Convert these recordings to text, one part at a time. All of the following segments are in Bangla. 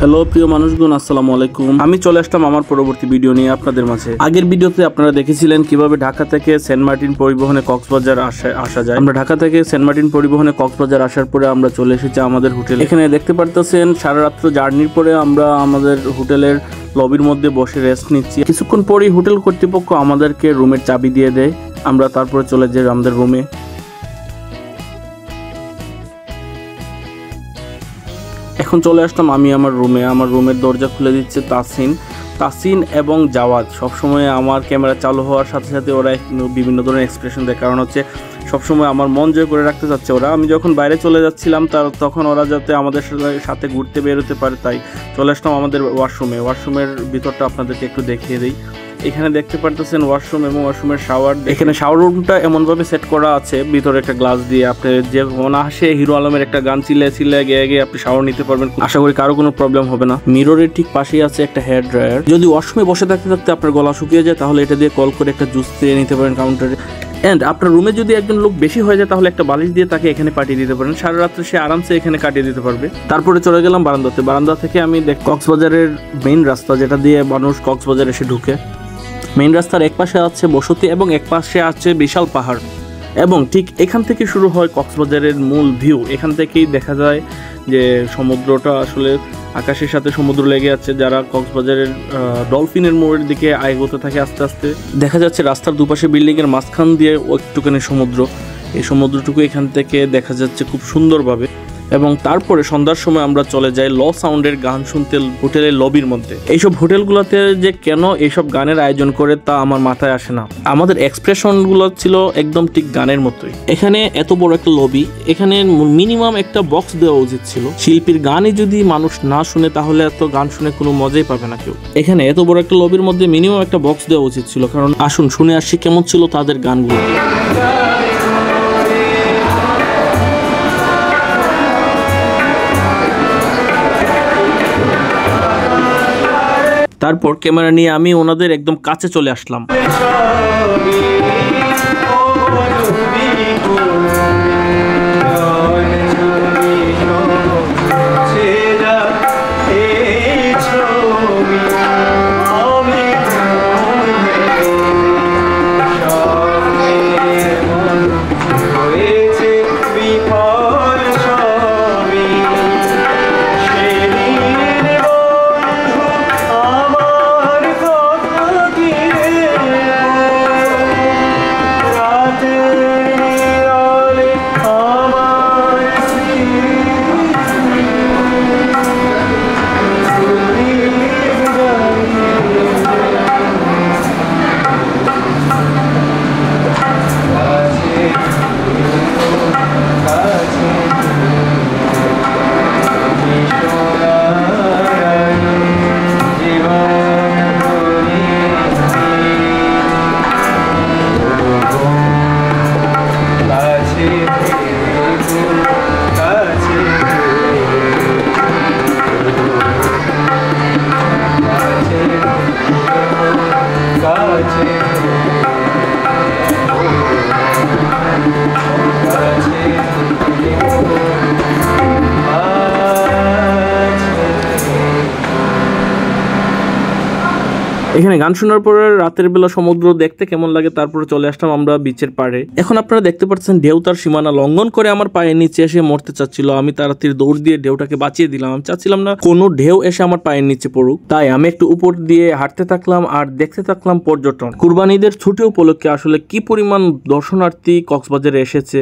হ্যালো প্রিয় মানুষগণ, আসসালামু আলাইকুম। আমি চলে আসলাম আমার পরবর্তী ভিডিও নিয়ে আপনাদের মাঝে। আগের ভিডিওতে আপনারা দেখেছিলেন কিভাবে ঢাকা থেকে সেন্ট মার্টিন পরিবহনে কক্সবাজার আসা যায়। আমরা ঢাকা থেকে সেন্ট মার্টিন পরিবহনে কক্সবাজার আসার পরে আমরা চলে এসেছি আমাদের হোটেলে। এখানে দেখতে পারতেছেন সারা রাত্র জার্নির পরে আমরা আমাদের হোটেলের লবির মধ্যে বসে রেস্ট নিচ্ছি। কিছুক্ষণ পরেই হোটেল কর্তৃপক্ষ আমাদেরকে রুমের চাবি দিয়ে দেয়। আমরা তারপরে চলে যাই আমাদের রুমে। এখন চলে আসলাম আমি আমার রুমে। আমার রুমের দরজা খুলে দিচ্ছে তাসিন এবং জাওয়াদ। সবসময় আমার ক্যামেরা চালু হওয়ার সাথে সাথে ওরা বিভিন্ন ধরনের এক্সপ্রেশন দেয়, কারণ হচ্ছে সবসময় আমার মন জয় করে রাখতে চাচ্ছে ওরা। আমি যখন বাইরে চলে যাচ্ছিলাম তখন ওরা যাতে আমাদের সাথে ঘুরতে বেরোতে পারে, তাই চলে আসলাম আমাদের ওয়াশরুমের ভিতরটা আপনাদেরকে একটু দেখিয়ে দিই। এখানে দেখতে পারতেছেন ওয়াশরুম এবং ওয়াশরুমের শাওয়ার। এখানে শাওয়ার রুমটা এমনভাবে সেট করা আছে ভিতরে একটা গ্লাস দিয়ে, আপনি যে অনায়াসে হিরো আলমের একটা গান চিল্লে গিয়ে আপনি শাওয়ার নিতে পারবেন। আশা করি কারো কোনো প্রবলেম হবে না। মিররের ঠিক পাশেই আছে একটা হেয়ার ড্রায়ার। যদি ওয়াশরুমে বসে থাকতে থাকতে আপনার গলা শুকিয়ে যায় তাহলে এটা দিয়ে কল করে একটা জুস দিয়ে নিতে পারেন কাউন্টারে। এন্ড আপনার রুমে যদি একজন লোক বেশি হয়ে যায় তাহলে একটা বালিশ দিয়ে তাকে এখানে পাঠিয়ে দিতে পারেন। সারা রাত্রে সে আরামসে এখানে কাটিয়ে দিতে পারবে। তারপরে চলে গেলাম বারান্দা থেকে আমি কক্সবাজারের মেইন রাস্তা, যেটা দিয়ে মানুষ কক্সবাজার এসে ঢুকে। মেইন রাস্তার এক পাশে আছে বসতি এবং এক পাশে আছে বিশাল পাহাড়, এবং ঠিক এখান থেকে শুরু হয় কক্সবাজারের মূল ভিউ। এখান থেকেই দেখা যায় যে সমুদ্রটা আসলে আকাশের সাথে সমুদ্র লেগে আছে। যারা কক্সবাজারের ডলফিনের মোড়ের দিকে এগোতে থাকে আস্তে আস্তে দেখা যাচ্ছে রাস্তার দুপাশে বিল্ডিংয়ের মাঝখান দিয়ে একটুখানি সমুদ্র। এই সমুদ্রটুকু এখান থেকে দেখা যাচ্ছে খুব সুন্দরভাবে। এবং তারপরে সন্ধ্যার সময় আমরা চলে যাই ল সাউন্ডের গান শুনতে হোটেলের লবির মধ্যে। এইসব হোটেলগুলোতে যে কেন এইসব গানের আয়োজন করে তা আমার মাথায় আসে না। আমাদের এক্সপ্রেশনগুলো ছিল একদম ঠিক গানের মতোই। এখানে এত বড় একটা লবি, এখানে মিনিমাম একটা বক্স দেওয়া উচিত ছিল। শিল্পীর গানই যদি মানুষ না শুনে তাহলে এত গান শুনে কোনো মজাই পাবে না কেউ। এখানে এত বড় একটা লবির মধ্যে মিনিমাম একটা বক্স দেওয়া উচিত ছিল, কারণ আসুন শুনে আসি কেমন ছিল তাদের গানগুলো। তারপর ক্যামেরা নিয়ে আমি ওনাদের একদম কাছে চলে আসলাম। এখানে গান শোনার পরে রাতের বেলা সমুদ্র দেখতে কেমন লাগে, তারপরে চলে আসলাম আমরা বিচের পাড়ে। এখন আপনারা দেখতে পাচ্ছেন ঢেউ তার সীমানা লঙ্ঘন করে আমার পায়ের নিচে এসে মরতে চাচ্ছিল। আমি তাড়াতাড়ি দৌড় দিয়ে ঢেউটাকে বাঁচিয়ে দিলাম। আমি চাচ্ছিলাম না কোনো ঢেউ এসে আমার পায়ের নিচে পড়ুক, তাই আমি একটু উপর দিয়ে হাঁটতে থাকলাম আর দেখতে থাকলাম পর্যটন। কুরবানি ঈদের ছুটি উপলক্ষে আসলে কি পরিমাণ দর্শনার্থী কক্সবাজারে এসেছে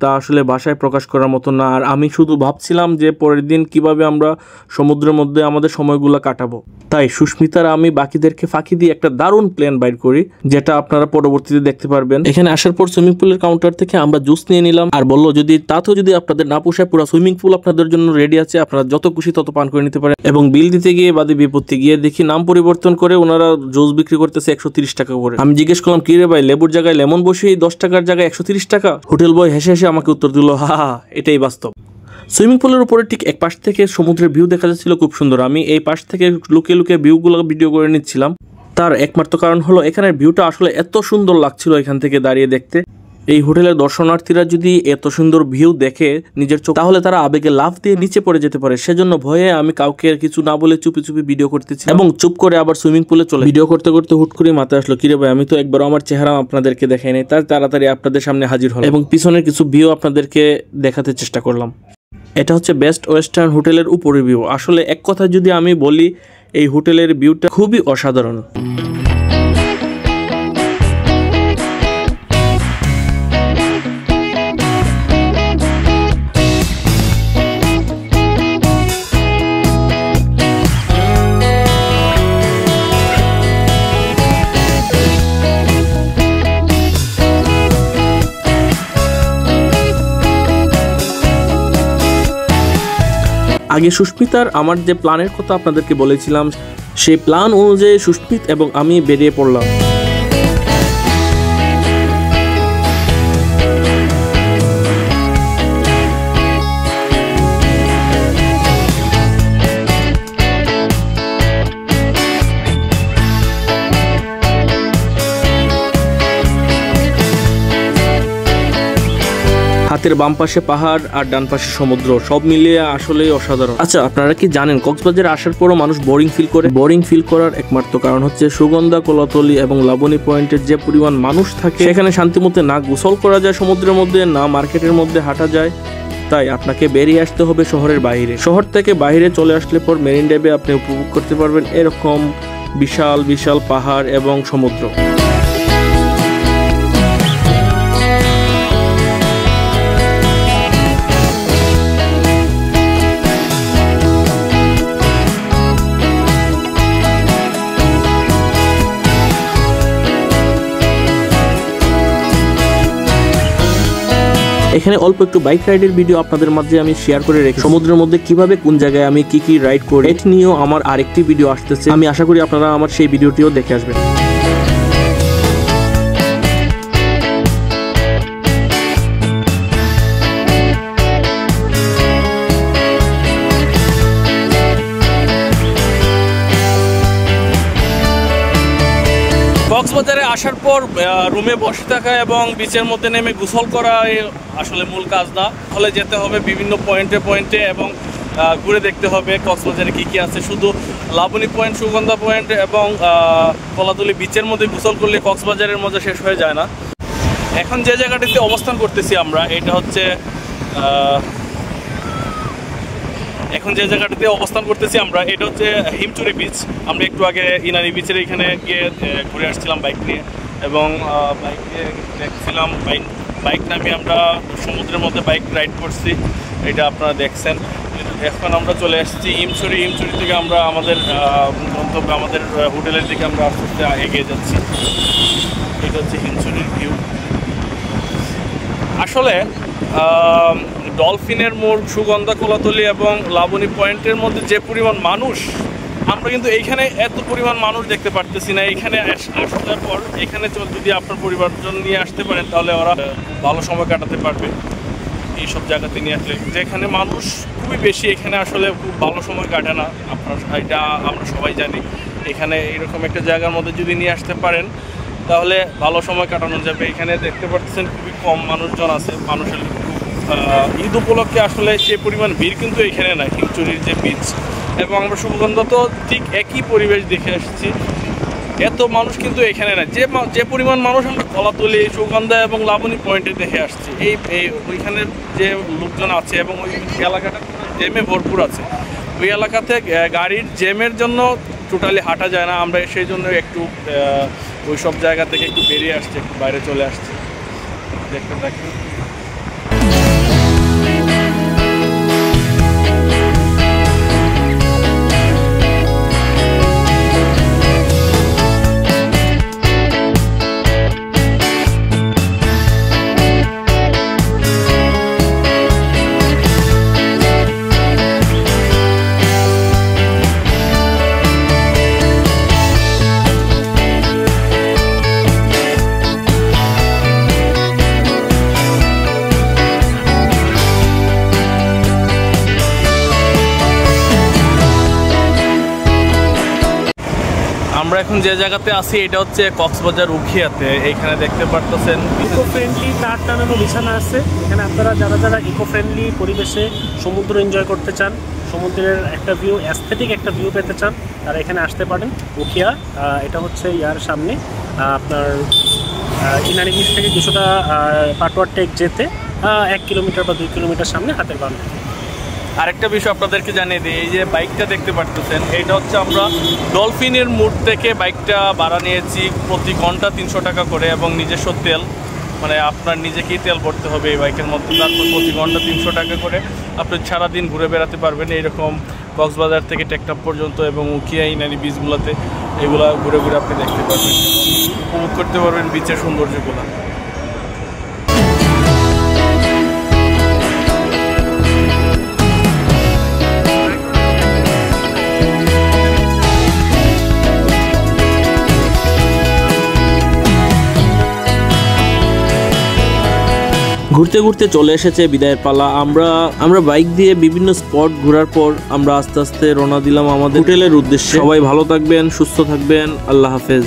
তা আসলে ভাষায় প্রকাশ করার মতো না। আর আমি শুধু ভাবছিলাম যে পরের দিন কিভাবে আমরা সমুদ্রের মধ্যে আমাদের সময়গুলো কাটাবো। তাই সুস্মিতার আমি বাকিদেরকে ফাঁকি দিয়ে একটা দারুণ প্ল্যান বাইর করি, যেটা আপনারা পরবর্তীতে দেখতে পারবেন। এখানে আসার পর সুইমিং পুলের কাউন্টার থেকে আমরা জুস নিয়ে নিলাম আর বললো যদি আপনাদের না পোষায় পুরো সুইমিং পুল আপনাদের জন্য রেডি আছে, আপনারা যত খুশি তত পান করে নিতে পারেন। এবং বিল দিতে গিয়ে বাদে বিপত্তি গিয়ে দেখি নাম পরিবর্তন করে ওনারা জুস বিক্রি করতেছে 130 টাকা করে। আমি জিজ্ঞেস করলাম কি রে ভাই, লেবুর জায়গায় লেমন বসিয়ে 10 টাকার জায়গায় 130 টাকা? হোটেল বয় হেসে হেসে আমাকে উত্তর দিল, হা, এটাই বাস্তব। সুইমিং পুলের উপরে ঠিক এক পাশ থেকে সমুদ্রের ভিউ দেখা যাচ্ছিল খুব সুন্দর। আমি এই পাশ থেকে লুকিয়ে লুকিয়ে ভিউগুলো ভিডিও করে নিচ্ছিলাম। তার একমাত্র কারণ হলো এখানের ভিউটা আসলে এত সুন্দর লাগছিল এখান থেকে দাঁড়িয়ে দেখতে। এই হোটেলের দর্শনার্থীরা যদি এত সুন্দর ভিউ দেখে নিজের চোখ, তাহলে তারা আবেগে লাফ দিয়ে নিচে পড়ে যেতে পারে। সেজন্য ভয়ে আমি কাউকে কিছু না বলে চুপি চুপি ভিডিও করতেছি এবং চুপ করে আবার সুইমিং পুলে চলে। ভিডিও করতে করতে হুট করে মাথায় আসলো, কিরে ভাই, আমি তো একবারও আমার চেহারা আপনাদেরকে দেখাই নাই। তার তাড়াতাড়ি আপনাদের সামনে হাজির হলাম এবং পিছনের কিছু ভিউ আপনাদেরকে দেখাতে চেষ্টা করলাম। এটা হচ্ছে বেস্ট ওয়েস্টার্ন হোটেলের উপরের ভিউ। আসলে এক কথা যদি আমি বলি, এই হোটেলের ভিউটা খুবই অসাধারণ। আগে সুস্মিতার আমার যে প্ল্যানের কথা আপনাদেরকে বলেছিলাম, সেই প্ল্যান অনুযায়ী সুস্মিত এবং আমি বেরিয়ে পড়লাম। হাতের বাম পাশে পাহাড় আর ডান পাশে সমুদ্র, সব মিলিয়ে আসলেই অসাধারণ। আচ্ছা, আপনারা কি জানেন কক্সবাজারে আসার পরও মানুষ বোরিং ফিল করে? বোরিং ফিল করার একমাত্র কারণ হচ্ছে সুগন্ধা, কলাতলি এবং লাবণী পয়েন্টের যে পরিমাণ মানুষ থাকে, সেখানে শান্তিমতে না গোসল করা যায় সমুদ্রের মধ্যে, না মার্কেটের মধ্যে হাঁটা যায়। তাই আপনাকে বেরিয়ে আসতে হবে শহরের বাইরে। শহর থেকে বাইরে চলে আসলে পর মেরিন ড্রাইভে আপনি উপভোগ করতে পারবেন এরকম বিশাল বিশাল পাহাড় এবং সমুদ্র। এখানে অল্প একটু বাইক রাইডের ভিডিও আপনাদের মাঝে আমি শেয়ার করে রেখেছি। সমুদ্রের মধ্যে কিভাবে কোন জায়গায় আমি কি কি রাইড করি, এটি নিয়েও আমার আরেকটি ভিডিও আসতেছে। আমি আশা করি আপনারা আমার সেই ভিডিওটিও দেখে আসবেন। কক্সবাজারে আসার পর রুমে বসে থাকা এবং বিচের মধ্যে নেমে গোসল করা আসলে মূল কাজ না। হলে যেতে হবে বিভিন্ন পয়েন্টে এবং ঘুরে দেখতে হবে কক্সবাজারে কি কি আছে। শুধু লাবণী পয়েন্ট, সুগন্ধা পয়েন্ট এবং কলাতলি বিচের মধ্যে গোসল করলে কক্সবাজারের মজা শেষ হয়ে যায় না। এখন যে জায়গাটিতে অবস্থান করতেছি আমরা, এটা হচ্ছে এটা হচ্ছে হিমচুরি বিচ। আমরা একটু আগে ইনানি বিচের এখানে গিয়ে ঘুরে আসছিলাম বাইক নিয়ে এবং বাইকে দেখছিলাম বাইক নামিয়ে আমরা সমুদ্রের মধ্যে বাইক রাইড করছি, এটা আপনারা দেখছেন। এখন আমরা চলে আসছি হিমচুরি থেকে আমরা আমাদের গন্তব্য, আমাদের হোটেলের দিকে আমরা আস্তে আস্তে এগিয়ে যাচ্ছি। এটা হচ্ছে হিমচুরির ভিউ। আসলে ডলফিনের মোড়, সুগন্ধা, কলাতলি এবং লাবণী পয়েন্টের মধ্যে যে পরিমাণ মানুষ, আমরা কিন্তু এইখানে এত পরিমাণ মানুষ দেখতে পারতেছি না। এইখানে আসার পর এখানে যদি আপনার পরিবারজন নিয়ে আসতে পারেন, তাহলে ওরা ভালো সময় কাটাতে পারবে এইসব জায়গাতে নিয়ে আসলে। যেখানে মানুষ খুবই বেশি, এখানে আসলে খুব ভালো সময় কাটে না, এটা আমরা সবাই জানি। এখানে এরকম একটা জায়গার মধ্যে যদি নিয়ে আসতে পারেন, তাহলে ভালো সময় কাটানো যাবে। এখানে দেখতে পাচ্ছেন খুবই কম মানুষজন আছে। মানুষের ঈদ উপলক্ষে আসলে সে পরিমাণ ভিড় কিন্তু এখানে নাই, হিমচুরির যে বিচ এবং আমরা সুগন্ধা তো ঠিক একই পরিবেশ দেখে আসছি। এত মানুষ কিন্তু এখানে নাই, যে পরিমাণ মানুষ আমরা কলাতলি, সুগন্ধা এবং লাবণী পয়েন্টে দেখে আসছি। ওইখানে যে লোকজন আছে এবং ওই এলাকাটা জ্যামে ভরপুর আছে। ওই এলাকাতে গাড়ির জ্যামের জন্য টোটালি হাঁটা যায় না। আমরা সেই জন্য একটু ওই সব জায়গা থেকে একটু বেরিয়ে আসছি, একটু বাইরে চলে আসছি। দেখতে থাকি। আমরা এখন যে জায়গাতে আছি এটা হচ্ছে কক্সবাজার উখিয়াতে। এইখানে দেখতে পারতেছেন ইকো ফ্রেন্ডলি কাঠ টানানো বিছানা আছে। এখানে আপনারা যারা ইকো ফ্রেন্ডলি পরিবেশে সমুদ্র এনজয় করতে চান, সমুদ্রের একটা ভিউ, অ্যাস্থেটিক একটা ভিউ পেতে চান, তারা এখানে আসতে পারেন। উখিয়া, এটা হচ্ছে ইয়ার সামনে আপনার ইনানি বিচ থেকে কিছুটা পাটোয়ার টেক যেতে 1 কিলোমিটার বা 2 কিলোমিটার সামনে হাতের বাম। আরেকটা বিষয় আপনাদেরকে জানিয়ে দিই, এই যে বাইকটা দেখতে পাচ্ছেন এটা হচ্ছে আমরা ডলফিনের মোড় থেকে বাইকটা ভাড়া নিয়েছি প্রতি ঘন্টা 300 টাকা করে, এবং নিজস্ব তেল, মানে আপনার নিজেকেই তেল ভরতে হবে এই বাইকের মধ্যে। তারপর প্রতি ঘন্টা 300 টাকা করে আপনি সারাদিন ঘুরে বেড়াতে পারবেন এইরকম কক্সবাজার থেকে টেকনাফ পর্যন্ত, এবং উখিয়া ইনানি বিচগুলোতে এগুলা ঘুরে ঘুরে আপনি দেখতে পারবেন, উপভোগ করতে পারবেন বিচের সৌন্দর্যগুলো। ঘুরতে ঘুরতে চলে এসেছে বিদায়ের পালা। আমরা বাইক দিয়ে বিভিন্ন স্পট ঘোরার পর আমরা আস্তে আস্তে রওনা দিলাম আমাদের হোটেলের উদ্দেশ্যে। সবাই ভালো থাকবেন, সুস্থ থাকবেন, আল্লাহ হাফেজ।